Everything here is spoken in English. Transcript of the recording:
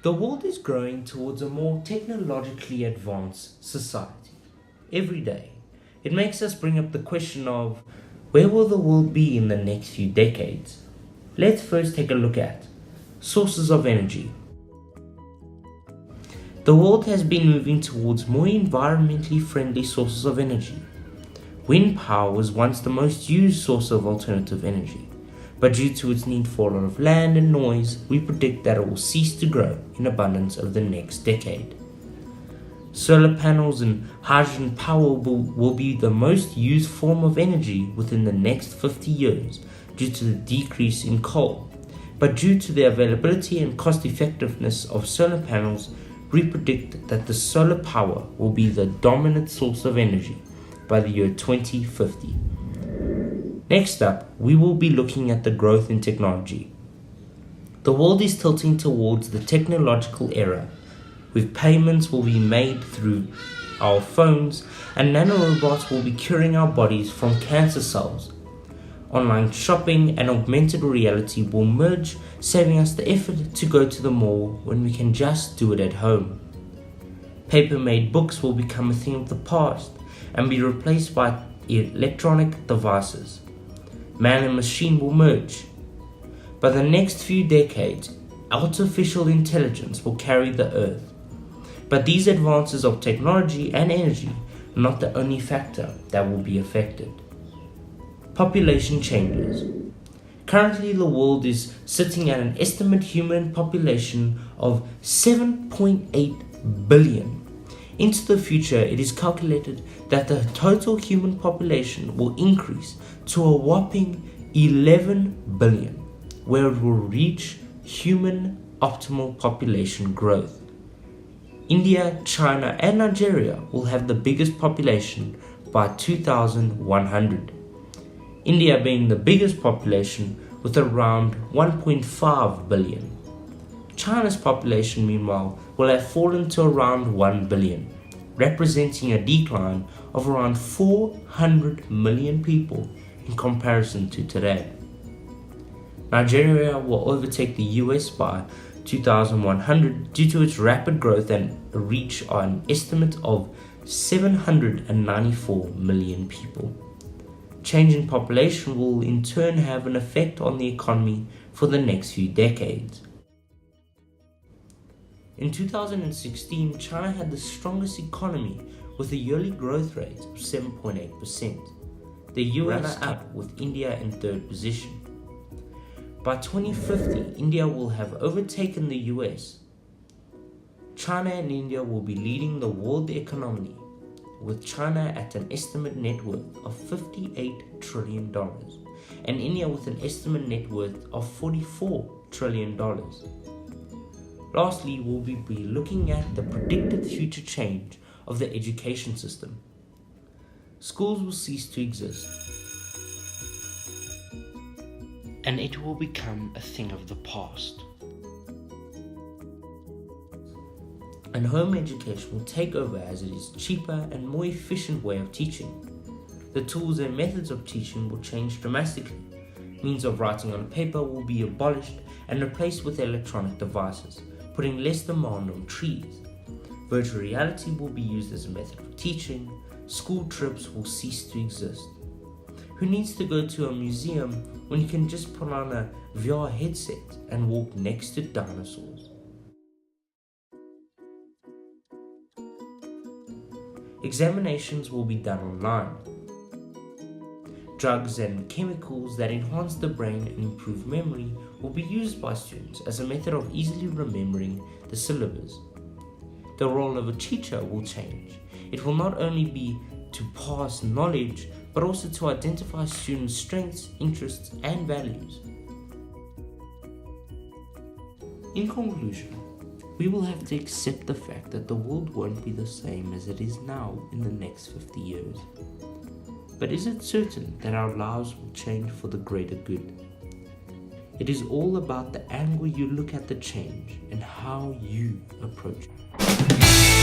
The world is growing towards a more technologically advanced society. Every day, it makes us bring up the question of where will the world be in the next few decades? Let's first take a look at sources of energy. The world has been moving towards more environmentally friendly sources of energy. Wind power was once the most used source of alternative energy, but due to its need for a lot of land and noise, we predict that it will cease to grow in abundance over the next decade. Solar panels and hydrogen power will be the most used form of energy within the next 50 years due to the decrease in coal. But due to the availability and cost effectiveness of solar panels, we predict that the solar power will be the dominant source of energy by the year 2050. Next up, we will be looking at the growth in technology. The world is tilting towards the technological era, with payments will be made through our phones and nanorobots will be curing our bodies from cancer cells. Online shopping and augmented reality will merge, saving us the effort to go to the mall when we can just do it at home. Paper-made books will become a thing of the past and be replaced by electronic devices. Man and machine will merge. By the next few decades, artificial intelligence will carry the earth. But these advances of technology and energy are not the only factor that will be affected. Population changes. Currently, the world is sitting at an estimated human population of 7.8 billion. Into the future, it is calculated that the total human population will increase to a whopping 11 billion, where it will reach human optimal population growth. India, China, and Nigeria will have the biggest population by 2100. India being the biggest population with around 1.5 billion. China's population, meanwhile, will have fallen to around 1 billion, representing a decline of around 400 million people in comparison to today. Nigeria will overtake the US by 2100 due to its rapid growth and reach an estimate of 794 million people. Change in population will in turn have an effect on the economy for the next few decades. In 2016, China had the strongest economy with a yearly growth rate of 7.8%. The US up with India in third position. By 2050, India will have overtaken the US. China and India will be leading the world economy, with China at an estimated net worth of $58 trillion and India with an estimated net worth of $44 trillion. Lastly, we'll be looking at the predicted future change of the education system. Schools will cease to exist, and it will become a thing of the past. And home education will take over as it is a cheaper and more efficient way of teaching. The tools and methods of teaching will change dramatically. Means of writing on paper will be abolished and replaced with electronic devices, putting less demand on trees. Virtual reality will be used as a method of teaching. School trips will cease to exist. Who needs to go to a museum when you can just put on a VR headset and walk next to dinosaurs? Examinations will be done online. Drugs and chemicals that enhance the brain and improve memory will be used by students as a method of easily remembering the syllabus. The role of a teacher will change. It will not only be to pass knowledge, but also to identify students' strengths, interests, and values. In conclusion, we will have to accept the fact that the world won't be the same as it is now in the next 50 years. But is it certain that our lives will change for the greater good? It is all about the angle you look at the change and how you approach it.